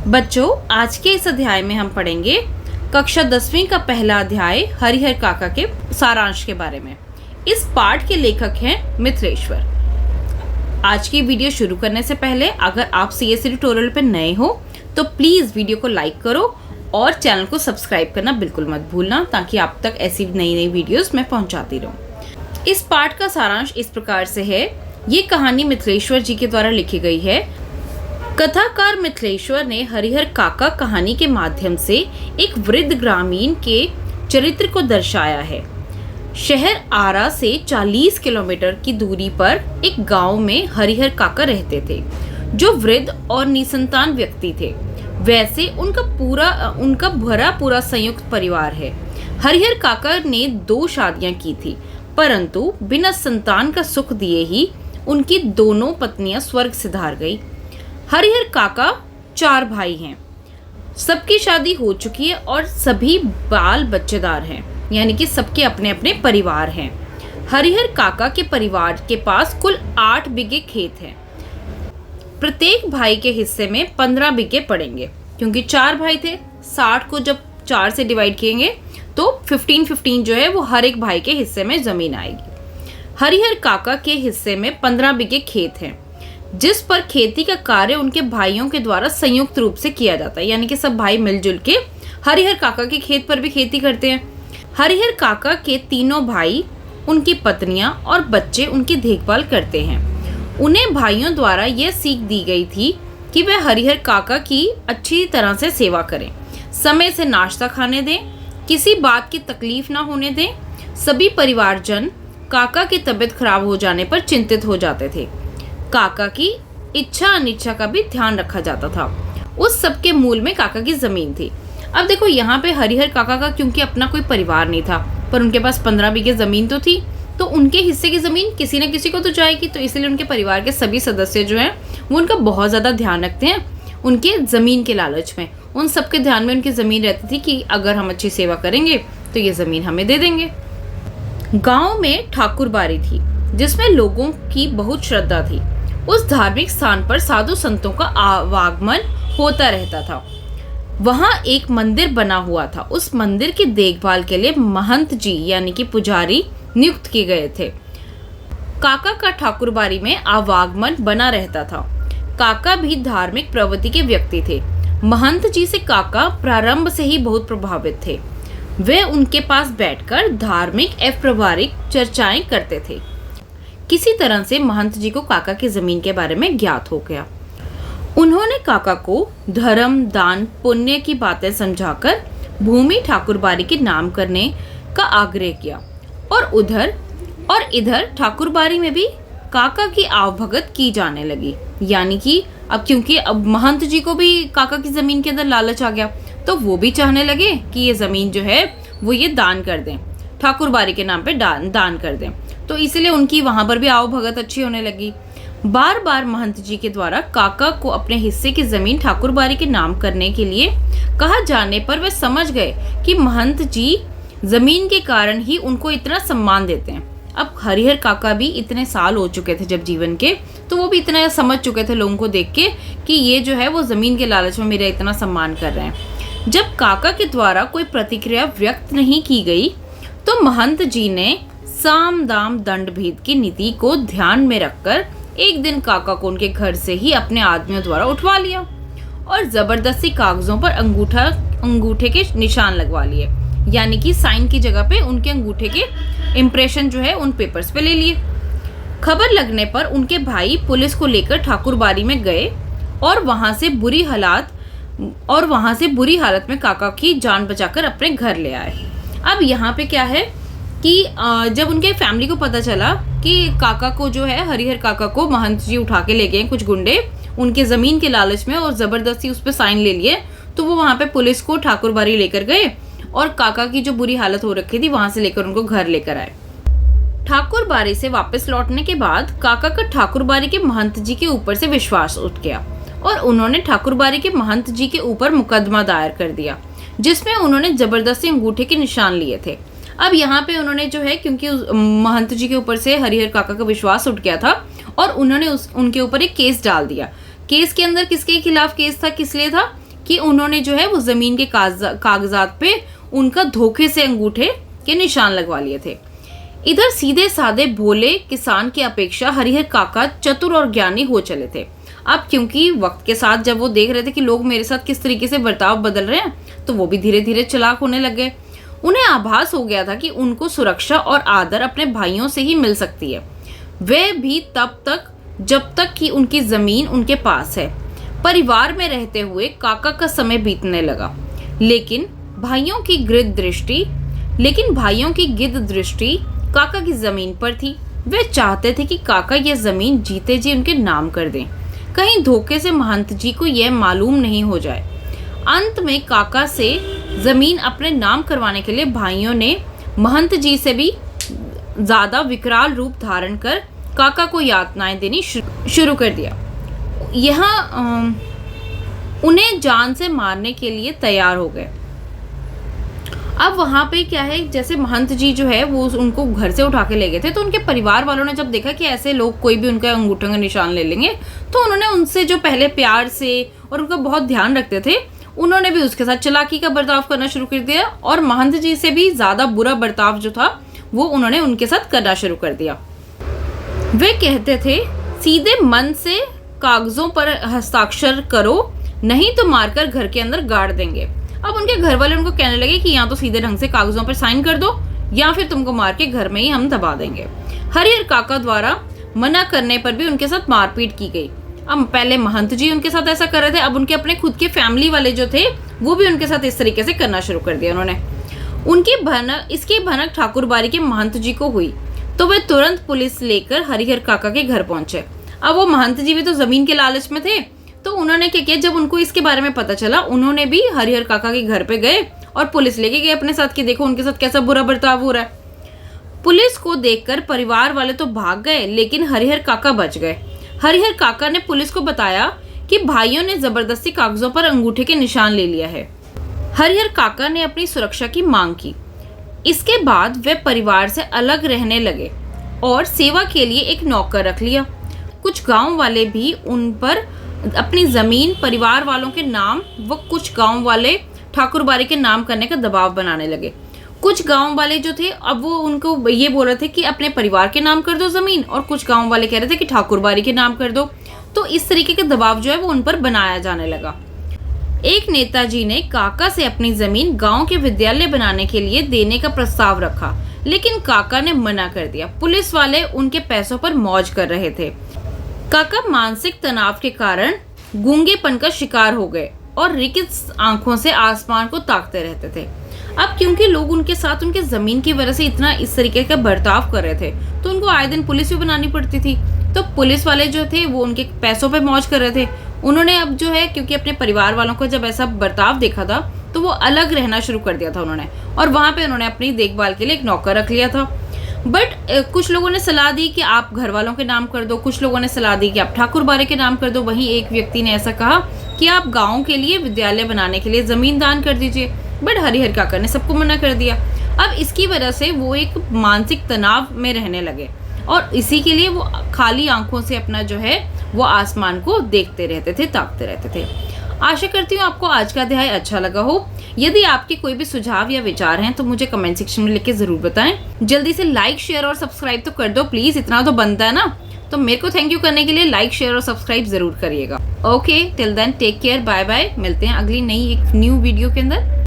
बच्चों, आज के इस अध्याय में हम पढ़ेंगे कक्षा 10वीं का पहला अध्याय हरिहर काका के सारांश के बारे में। इस पाठ के लेखक हैं मिथिलेश्वर। आज की वीडियो शुरू करने से पहले अगर आप CSE ट्यूटोरियल पर नए हो तो प्लीज़ वीडियो को लाइक करो और चैनल को सब्सक्राइब करना बिल्कुल मत भूलना, ताकि आप तक ऐसी नई वीडियोस मैं पहुंचाती रहूं। इस पाठ का सारांश इस प्रकार से है। ये कहानी मिथिलेश्वर जी के द्वारा लिखी गई है। कथाकार मिथिलेश्वर ने हरिहर काका कहानी के माध्यम से एक वृद्ध ग्रामीण के चरित्र को दर्शाया है। शहर आरा से 40 किलोमीटर की दूरी पर एक गांव में हरिहर काका रहते थे, जो वृद्ध और निसंतान व्यक्ति थे। वैसे उनका भरा पूरा संयुक्त परिवार है। हरिहर काका ने 2 शादियां की थी, परंतु बिना संतान का सुख दिए ही उनकी दोनों पत्नियां स्वर्ग सिधार गई। हरिहर काका 4 भाई हैं। सबकी शादी हो चुकी है और सभी बाल बच्चेदार हैं, यानी कि सबके अपने अपने परिवार हैं। हरिहर काका के परिवार के पास कुल 8 बीघे खेत हैं। प्रत्येक भाई के हिस्से में 15 बीघे पड़ेंगे, क्योंकि 4 भाई थे। 60 को जब 4 से डिवाइड किएंगे तो 15 जो है वो हर एक भाई के हिस्से में जमीन आएगी। हरिहर काका के हिस्से में 15 बीघे खेत हैं, जिस पर खेती का कार्य उनके भाइयों के द्वारा संयुक्त रूप से किया जाता है, यानी कि सब भाई मिलजुल के हरिहर काका के खेत पर भी खेती करते हैं। हरिहर काका के तीनों भाई, उनकी पत्नियां और बच्चे उनकी देखभाल करते हैं। उन्हें भाइयों द्वारा यह सीख दी गई थी कि वे हरिहर काका की अच्छी तरह से सेवा करें, समय से नाश्ता खाने दें, किसी बात की तकलीफ ना होने दें। सभी परिवारजन काका की तबीयत खराब हो जाने पर चिंतित हो जाते थे। काका की इच्छा अनिच्छा का भी ध्यान रखा जाता था। उस सब के मूल में काका की जमीन थी। अब देखो, यहाँ पे हरिहर काका का क्योंकि अपना कोई परिवार नहीं था, पर उनके पास 15 बीघे जमीन तो थी, तो उनके हिस्से की जमीन किसी न किसी को तो जाएगी। तो इसलिए उनके परिवार के सभी सदस्य जो हैं वो उनका बहुत ज़्यादा ध्यान रखते हैं। उनके ज़मीन के लालच में उन सबके ध्यान में उनकी ज़मीन रहती थी कि अगर हम अच्छी सेवा करेंगे तो ये ज़मीन हमें दे देंगे। गाँव में ठाकुरबाड़ी थी, जिसमें लोगों की बहुत श्रद्धा थी। उस धार्मिक स्थान पर साधु संतों का आवागमन होता रहता था। वहाँ एक मंदिर बना हुआ था। उस मंदिर की देखभाल के लिए महंत जी यानी कि पुजारी नियुक्त किए गए थे। काका का ठाकुरबाड़ी में आवागमन बना रहता था। काका भी धार्मिक प्रवृत्ति के व्यक्ति थे। महंत जी से काका प्रारंभ से ही बहुत प्रभावित थे। वे उनके पास बैठकर धार्मिक एवं व्यवहारिक चर्चाएं करते थे। किसी तरह से महंत जी को काका की जमीन के बारे में ज्ञात हो गया। उन्होंने काका को धर्म, दान, पुण्य की बातें समझाकर भूमि ठाकुरबाड़ी के नाम करने का आग्रह किया और इधर ठाकुरबाड़ी में भी काका की आवभगत की जाने लगी। यानी कि अब क्योंकि अब महंत जी को भी काका की जमीन के अंदर लालच आ गया, तो वो भी चाहने लगे कि ये जमीन जो है वो ये दान कर दें, ठाकुरबाड़ी के नाम पे दान कर दें। तो इसलिए उनकी वहां पर भी आवभगत अच्छी होने लगी। बार बार महंत जी के द्वारा काका को अपने हिस्से की जमीन ठाकुरबाड़ी के नाम करने के लिए कहा जाने पर वे समझ गए कि महंत जी जमीन के कारण ही उनको इतना सम्मान देते हैं। अब हरिहर काका भी इतने साल हो चुके थे जब जीवन के, तो वो भी इतना समझ चुके थे लोगों को देख के कि ये जो है वो जमीन के लालच में मेरा इतना सम्मान कर रहे हैं। जब काका के द्वारा कोई प्रतिक्रिया व्यक्त नहीं की गई तो महंत जी ने साम दाम दंड भेद की नीति को ध्यान में रखकर एक दिन काका को उनके घर से ही अपने आदमियों द्वारा उठवा लिया और जबरदस्ती कागजों पर अंगूठे के निशान लगवा लिए। यानी कि साइन की जगह पे उनके अंगूठे के इम्प्रेशन जो है उन पेपर्स पे ले लिए। खबर लगने पर उनके भाई पुलिस को लेकर ठाकुरबाड़ी में गए और वहां से बुरी हालत में काका की जान बचाकर अपने घर ले आए। अब यहाँ पे क्या है कि जब उनके फैमिली को पता चला कि काका को जो है हरिहर काका को महंत जी उठा के ले गए कुछ गुंडे उनके ज़मीन के लालच में और ज़बरदस्ती उस पर साइन ले लिए, तो वो वहाँ पे पुलिस को ठाकुरबाड़ी लेकर गए और काका की जो बुरी हालत हो रखी थी वहाँ से लेकर उनको घर लेकर आए। ठाकुरबाड़ी से वापस लौटने के बाद काका का ठाकुरबाड़ी के महंत जी के ऊपर से विश्वास उठ गया और उन्होंने ठाकुरबाड़ी के महंत जी के ऊपर मुकदमा दायर कर दिया, जिसमें उन्होंने जबरदस्ती अंगूठे के निशान लिए थे। अब यहाँ पे उन्होंने जो है, क्योंकि महंत जी के ऊपर से हरिहर काका का विश्वास उठ गया था और उन्होंने उनके ऊपर एक केस डाल दिया। केस के अंदर किसके खिलाफ केस था, किस लिए था कि उन्होंने जो है वो जमीन के कागजात पे उनका धोखे से अंगूठे के निशान लगवा लिए थे। इधर सीधे साधे भोले किसान की अपेक्षा हरिहर काका चतुर और ज्ञानी हो चले थे। अब क्योंकि वक्त के साथ जब वो देख रहे थे कि लोग मेरे साथ किस तरीके से बर्ताव बदल रहे हैं, तो वो भी धीरे धीरे चालाक होने लग गए। उन्हें आभास हो गया था कि उनको सुरक्षा और आदर अपने भाइयों से ही मिल सकती है, वे भी तब तक जब तक कि उनकी जमीन उनके पास है। परिवार में रहते हुए काका का समय बीतने लगा, लेकिन भाइयों की गिद्ध दृष्टि काका की जमीन पर थी। वे चाहते थे कि काका यह जमीन जीते जी उनके नाम कर दें, कहीं धोखे से महंत जी को यह मालूम नहीं हो जाए। अंत में काका से जमीन अपने नाम करवाने के लिए भाइयों ने महंत जी से भी ज्यादा विकराल रूप धारण कर काका को यातनाएं देनी शुरू कर दिया। यहाँ उन्हें जान से मारने के लिए तैयार हो गए। अब वहाँ पे क्या है, जैसे महंत जी जो है वो उनको घर से उठा के ले गए थे, तो उनके परिवार वालों ने जब देखा कि ऐसे लोग कोई भी उनका अंगूठे का निशान ले लेंगे, तो उन्होंने उनसे जो पहले प्यार से और उनका बहुत ध्यान रखते थे, उन्होंने भी उसके साथ चालाकी का बर्ताव करना शुरू कर दिया और महंत जी से भी ज्यादा बुरा बर्ताव जो था वो उन्होंने उनके साथ करना शुरू कर दिया। वे कहते थे, सीधे मन से कागजों पर हस्ताक्षर करो, नहीं तो मारकर घर के अंदर गाड़ देंगे। अब उनके घर वाले उनको कहने लगे कि या तो सीधे ढंग से कागजों पर साइन कर दो या फिर तुमको मार के घर में ही हम दबा देंगे। हरिहर काका द्वारा मना करने पर भी उनके साथ मारपीट की गई। अब पहले महंत जी उनके साथ ऐसा कर रहे थे, अब उनके अपने खुद के फैमिली वाले जो थे वो भी उनके साथ इस तरीके से करना शुरू कर दिया उन्होंने। इसकी भनक ठाकुरबाड़ी के महंत जी को हुई, तो वे तुरंत पुलिस लेकर हरिहर काका के घर पहुंचे। अब वो महंत जी भी तो जमीन के लालच में थे, तो उन्होंने क्या किया, जब उनको इसके बारे में पता चला, उन्होंने भी हरिहर काका के घर पे गए और पुलिस लेके गए अपने साथ कि देखो उनके साथ कैसा बुरा बर्ताव हो रहा है। पुलिस को देखकर परिवार वाले तो भाग गए, लेकिन हरिहर काका बच गए। हरिहर काका ने पुलिस को बताया कि भाइयों ने जबरदस्ती कागजों पर अंगूठे के निशान ले लिया है। हरिहर काका ने अपनी सुरक्षा की मांग की। इसके बाद वे परिवार से अलग रहने लगे और सेवा के लिए एक नौकर रख लिया। कुछ गांव वाले भी उन पर अपनी जमीन परिवार वालों के नाम व कुछ गांव वाले ठाकुरबाड़ी के नाम करने का दबाव बनाने लगे। कुछ गांव वाले जो थे अब वो उनको ये बोल रहे थे कि अपने परिवार के नाम कर दो जमीन, और कुछ गांव वाले कह रहे थे कि ठाकुरबाड़ी के नाम कर दो। तो इस तरीके का दबाव जो है वो उन पर बनाया जाने लगा। एक नेताजी ने काका से अपनी जमीन गांव के विद्यालय बनाने के लिए देने का प्रस्ताव रखा, लेकिन काका ने मना कर दिया। पुलिस वाले उनके पैसों पर मौज कर रहे थे। काका मानसिक तनाव के कारण गूंगेपन का शिकार हो गए और रिक्त आंखों से आसमान को ताकते रहते थे। अब क्योंकि लोग उनके साथ उनके जमीन की वजह से इतना इस तरीके का बर्ताव कर रहे थे, तो उनको आए दिन पुलिस भी बनानी पड़ती थी। तो पुलिस वाले जो थे वो उनके पैसों पे मौज कर रहे थे। उन्होंने अब जो है, क्योंकि अपने परिवार वालों को जब ऐसा बर्ताव देखा था, तो वो अलग रहना शुरू कर दिया था उन्होंने, और वहां पे उन्होंने अपनी देखभाल के लिए एक नौकर रख लिया था। बट कुछ लोगों ने सलाह दी कि आप घर वालों के नाम कर दो, कुछ लोगों ने सलाह दी कि आप ठाकुरबाड़ी के नाम कर दो। वहीं एक व्यक्ति ने ऐसा कहा कि आप गाँव के लिए विद्यालय बनाने के लिए जमीन दान कर दीजिए। बट हरिहर काका ने सबको मना कर दिया। अब इसकी वजह से वो एक मानसिक तनाव में रहने लगे और इसी के लिए वो खाली आंखों से अपना जो है वो आसमान को देखते रहते थे, ताकते रहते थे। आशा करती हूँ आपको आज का अध्याय अच्छा लगा हो। यदि आपके कोई भी सुझाव या विचार हैं तो मुझे कमेंट सेक्शन में लिख के जरूर बताएं। जल्दी से लाइक, शेयर और सब्सक्राइब तो कर दो प्लीज, इतना तो बनता है ना। तो मेरे को थैंक यू करने के लिए लाइक, शेयर और सब्सक्राइब जरूर करिएगा। Okay, till then take care, bye bye. मिलते हैं अगली नई एक न्यू वीडियो के अंदर।